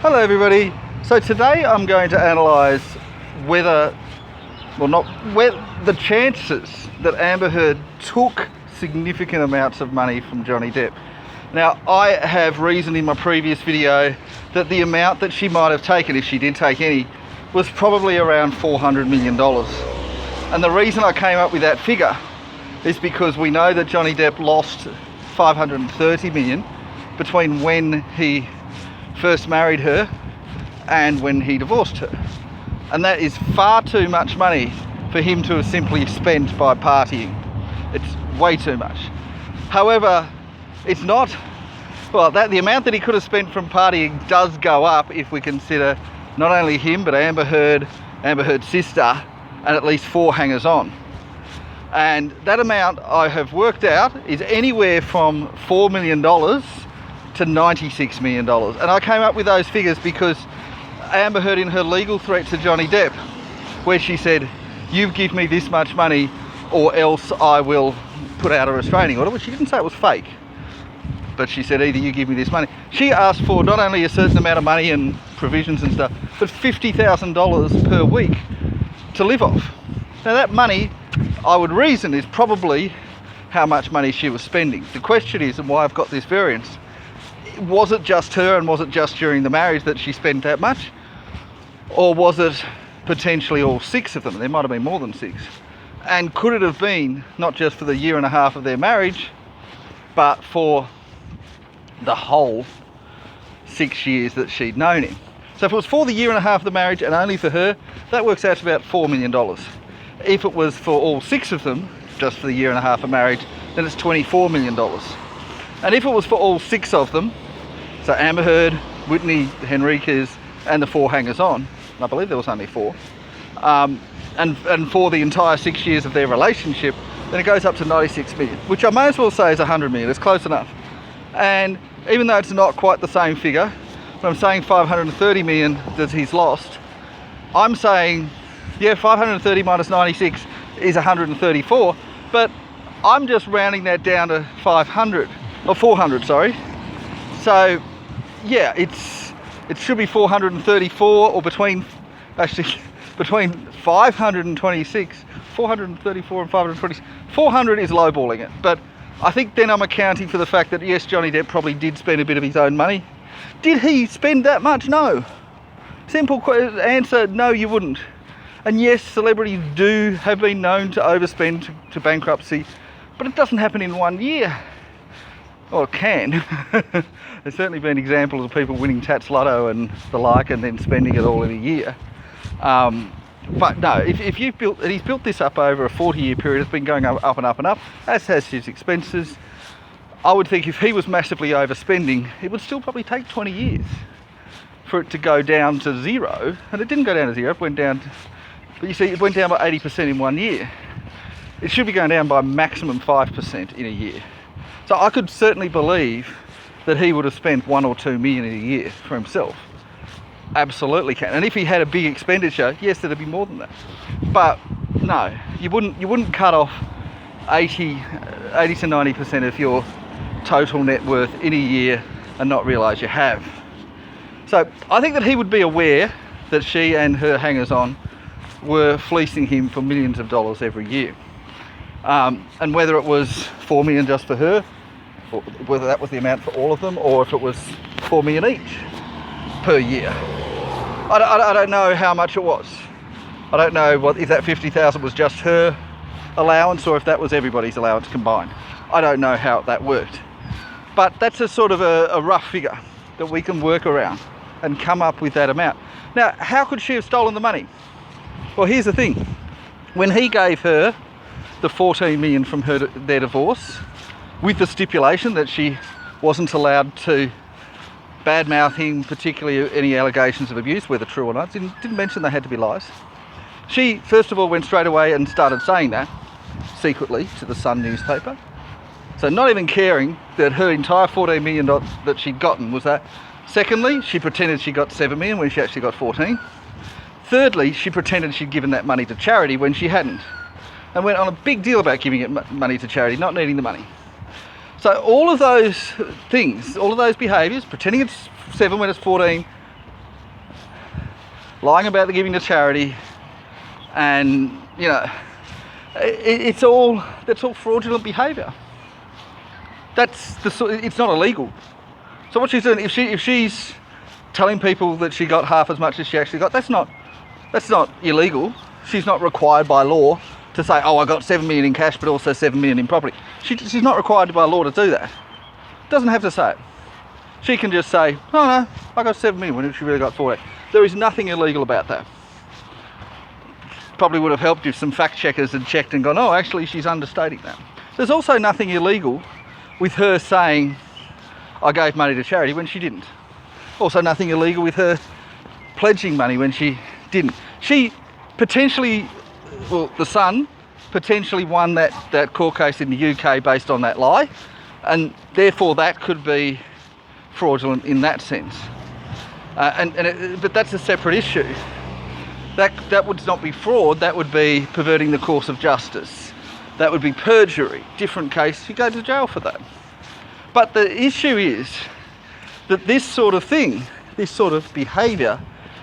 Hello everybody. So today I'm going to analyse whether the chances that Amber Heard took significant amounts of money from Johnny Depp. Now, I have reasoned in my previous video that the amount that she might have taken, if she did take any, was probably around $400 million. And the reason I came up with that figure is because we know that Johnny Depp lost $530 million between when he first married her and when he divorced her. And that is far too much money for him to have simply spent by partying. It's way too much. However, it's not, the amount that he could have spent from partying does go up if we consider not only him, but Amber Heard, Amber Heard's sister, and at least 4 hangers-on. And that amount I have worked out is anywhere from $4 million to $96 million. And I came up with those figures because Amber Heard, in her legal threat to Johnny Depp, where she said, "You give me this much money or else I will put out a restraining order," which she didn't say it was fake, but she said, either you give me this money. She asked for not only a certain amount of money and provisions and stuff, but $50,000 per week to live off. Now that money, I would reason, is probably how much money she was spending. The question is, and why I've got this variance, was it just her, and was it just during the marriage that she spent that much? Or was it potentially all 6 of them? There might have been more than 6. And could it have been not just for the year and a half of their marriage, but for the whole 6 years that she'd known him? So if it was for the year and a half of the marriage and only for her, that works out to about $4 million. If it was for all 6 of them, just for the year and a half of marriage, then it's $24 million. And if it was for all 6 of them, so Amber Heard, Whitney Henriquez, and the 4 hangers-on, I believe there was only 4, and for the entire 6 years of their relationship, then it goes up to $96 million, which I may as well say is $100 million. It's close enough. And even though it's not quite the same figure, when I'm saying $530 million that he's lost, I'm saying, yeah, 530 minus 96 is 134, but I'm just rounding that down to 500, or 400, sorry. So, yeah, it should be 434, or between 526, 434 and 526. 400 is lowballing it, but I think then I'm accounting for the fact that, yes, Johnny Depp probably did spend a bit of his own money. Did he spend that much? No. Simple answer, no, you wouldn't. And yes, celebrities have been known to overspend to bankruptcy, but it doesn't happen in 1 year. Or it can. There's certainly been examples of people winning Tats Lotto and the like and then spending it all in a year. But no, if he's built this up over a 40-year period, it's been going up and up and up, as has his expenses. I would think if he was massively overspending, it would still probably take 20 years for it to go down to zero. And it didn't go down to zero, it went down to, but you see, it went down by 80% in 1 year. It should be going down by maximum 5% in a year. So I could certainly believe that he would have spent $1 or $2 million in a year for himself. Absolutely can. And if he had a big expenditure, yes, there'd be more than that. But no, you wouldn't cut off 80 to 90% of your total net worth in a year and not realise you have. So I think that he would be aware that she and her hangers-on were fleecing him for millions of dollars every year. And whether it was $4 million just for her, or whether that was the amount for all of them, or if it was $4 million each per year. I don't know how much it was. I don't know if that $50,000 was just her allowance or if that was everybody's allowance combined. I don't know how that worked. But that's a sort of a rough figure that we can work around and come up with that amount. Now, how could she have stolen the money? Well, here's the thing. When he gave her the $14 million from their divorce, with the stipulation that she wasn't allowed to badmouth him, particularly any allegations of abuse, whether true or not, didn't mention they had to be lies. She, first of all, went straight away and started saying that secretly to the Sun newspaper. So not even caring that her entire $14 million that she'd gotten was that. Secondly, she pretended she got $7 million when she actually got 14. Thirdly, she pretended she'd given that money to charity when she hadn't, and went on a big deal about giving it money to charity, not needing the money. So all of those things, all of those behaviours, pretending it's 7 when it's 14, lying about the giving to charity, and you know, that's all fraudulent behaviour. It's not illegal. So what she's doing, if she's telling people that she got half as much as she actually got, that's not illegal. She's not required by law to say, oh, I got 7 million in cash, but also 7 million in property. She's not required by law to do that. Doesn't have to say it. She can just say, oh no, I got 7 million when she really got 40. There is nothing illegal about that. Probably would have helped if some fact checkers had checked and gone, oh, actually she's understating that. There's also nothing illegal with her saying, I gave money to charity when she didn't. Also nothing illegal with her pledging money when she didn't. She potentially, well, the Sun potentially won that court case in the UK based on that lie, and therefore that could be fraudulent in that sense. But that's a separate issue. That would not be fraud, that would be perverting the course of justice. That would be perjury. Different case, you go to jail for that. But the issue is that this sort of thing, this sort of behaviour,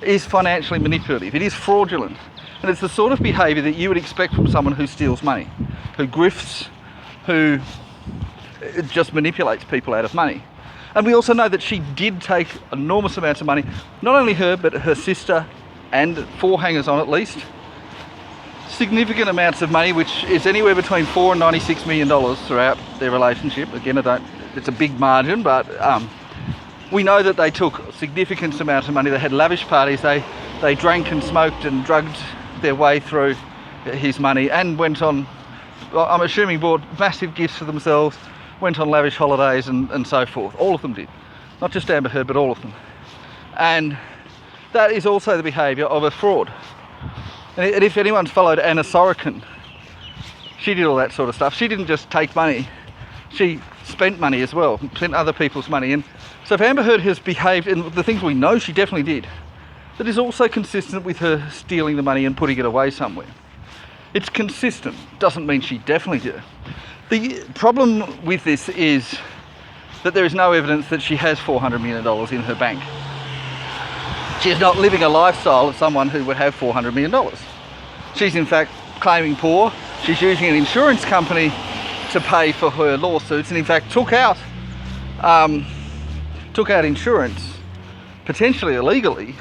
is financially manipulative. It is fraudulent. And it's the sort of behaviour that you would expect from someone who steals money, who grifts, who just manipulates people out of money. And we also know that she did take enormous amounts of money, not only her, but her sister and 4 hangers on at least. Significant amounts of money, which is anywhere between $4 and $96 million throughout their relationship. Again, it's a big margin, but we know that they took significant amounts of money. They had lavish parties. They drank and smoked and drugged their way through his money, and went on, I'm assuming, bought massive gifts for themselves, went on lavish holidays and so forth. All of them did. Not just Amber Heard, but all of them. And that is also the behaviour of a fraud. And if anyone's followed Anna Sorokin, she did all that sort of stuff. She didn't just take money, she spent money as well, spent other people's money. And so if Amber Heard has behaved, and the things we know she definitely did, that is also consistent with her stealing the money and putting it away somewhere. It's consistent, doesn't mean she definitely did it. The problem with this is that there is no evidence that she has $400 million in her bank. She is not living a lifestyle of someone who would have $400 million. She's in fact claiming poor. She's using an insurance company to pay for her lawsuits, and in fact took out insurance, potentially illegally,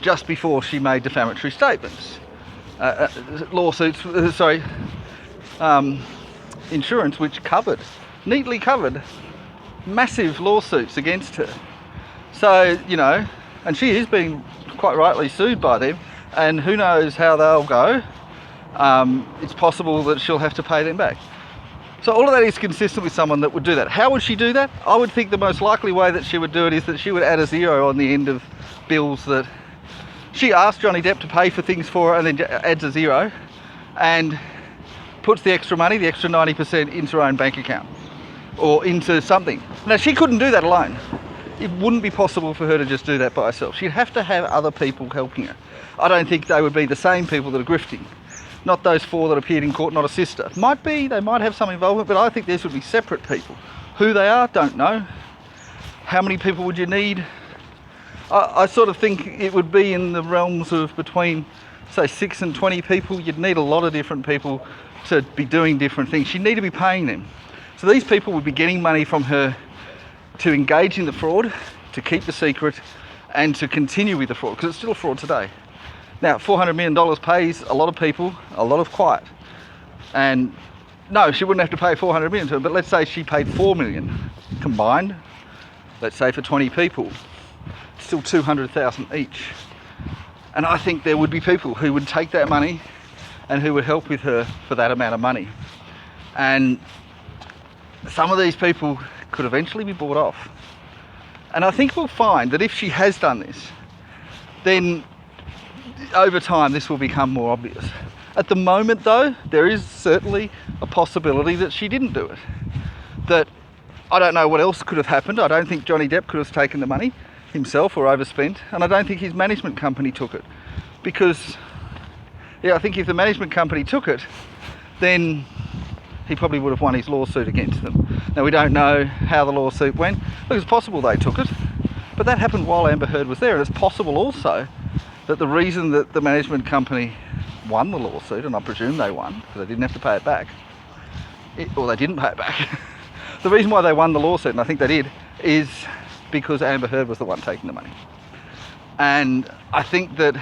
just before she made defamatory statements. Insurance which neatly covered massive lawsuits against her. So, you know, and she is being quite rightly sued by them, and who knows how they'll go. It's possible that she'll have to pay them back. So all of that is consistent with someone that would do that. How would she do that? I would think the most likely way that she would do it is that she would add a zero on the end of bills that she asked Johnny Depp to pay for things for her, and then adds a zero and puts the extra money, the extra 90%, into her own bank account or into something. Now, she couldn't do that alone. It wouldn't be possible for her to just do that by herself. She'd have to have other people helping her. I don't think they would be the same people that are grifting. Not those 4 that appeared in court, not a sister. Might be, they might have some involvement, but I think these would be separate people. Who they are, don't know. How many people would you need? I sort of think it would be in the realms of between, say, 6 and 20 people. You'd need a lot of different people to be doing different things. You'd need to be paying them. So these people would be getting money from her to engage in the fraud, to keep the secret, and to continue with the fraud, because it's still a fraud today. Now, $400 million pays a lot of people a lot of quiet. And no, she wouldn't have to pay $400 million to them, but let's say she paid $4 million combined, let's say for 20 people, still $200,000 each. And I think there would be people who would take that money and who would help with her for that amount of money. And some of these people could eventually be bought off. And I think we'll find that if she has done this, then over time this will become more obvious. At the moment though, there is certainly a possibility that she didn't do it. That I don't know what else could have happened. I don't think Johnny Depp could have taken the money himself or overspent, and I don't think his management company took it. Because, yeah, I think if the management company took it, then he probably would have won his lawsuit against them. Now, we don't know how the lawsuit went. Look, it's possible they took it, but that happened while Amber Heard was there, and it's possible also that the reason that the management company won the lawsuit, and I presume they won because they didn't have to pay it back, or they didn't pay it back. The reason why they won the lawsuit, and I think they did, is because Amber Heard was the one taking the money. And I think that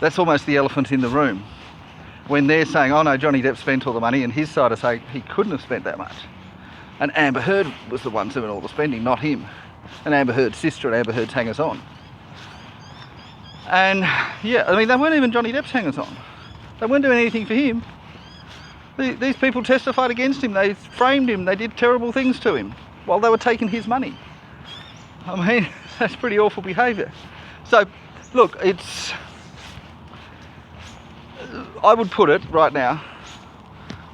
that's almost the elephant in the room. When they're saying, oh no, Johnny Depp spent all the money, and his side are saying he couldn't have spent that much. And Amber Heard was the one doing all the spending, not him. And Amber Heard's sister and Amber Heard's hangers-on. And yeah, I mean, they weren't even Johnny Depp's hangers-on. They weren't doing anything for him. These people testified against him. They framed him. They did terrible things to him while they were taking his money. I mean, that's pretty awful behaviour. So, look, I would put it right now,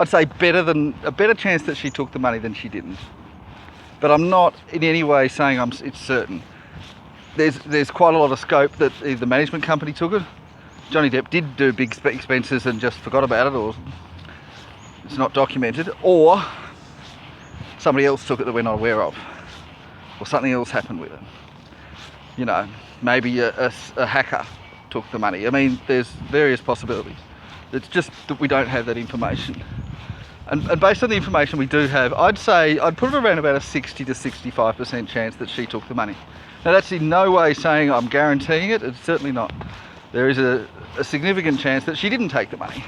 I'd say a better chance that she took the money than she didn't. But I'm not in any way saying it's certain. There's quite a lot of scope that either the management company took it, Johnny Depp did do big expenses and just forgot about it, or it's not documented, or somebody else took it that we're not aware of, or something else happened with it. You know, maybe a hacker took the money. I mean, there's various possibilities. It's just that we don't have that information. And based on the information we do have, I'd put it around about a 60 to 65% chance that she took the money. Now that's in no way saying I'm guaranteeing it, it's certainly not. There is a significant chance that she didn't take the money.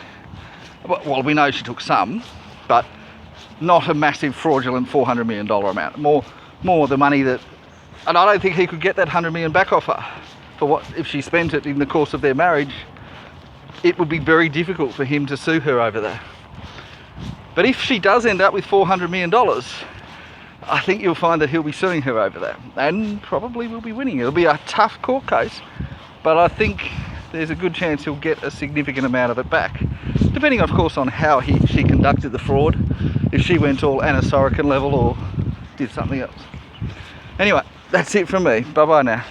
Well, we know she took some, but not a massive fraudulent $400 million amount. More the money that, and I don't think he could get that $100 million back off her. For what, if she spent it in the course of their marriage, it would be very difficult for him to sue her over that. But if she does end up with $400 million, I think you'll find that he'll be suing her over that, and probably will be winning. It'll be a tough court case, but I think there's a good chance he'll get a significant amount of it back, depending of course on how she conducted the fraud, if she went all Anna Sorokin level or did something else. Anyway, that's it from me. Bye bye now.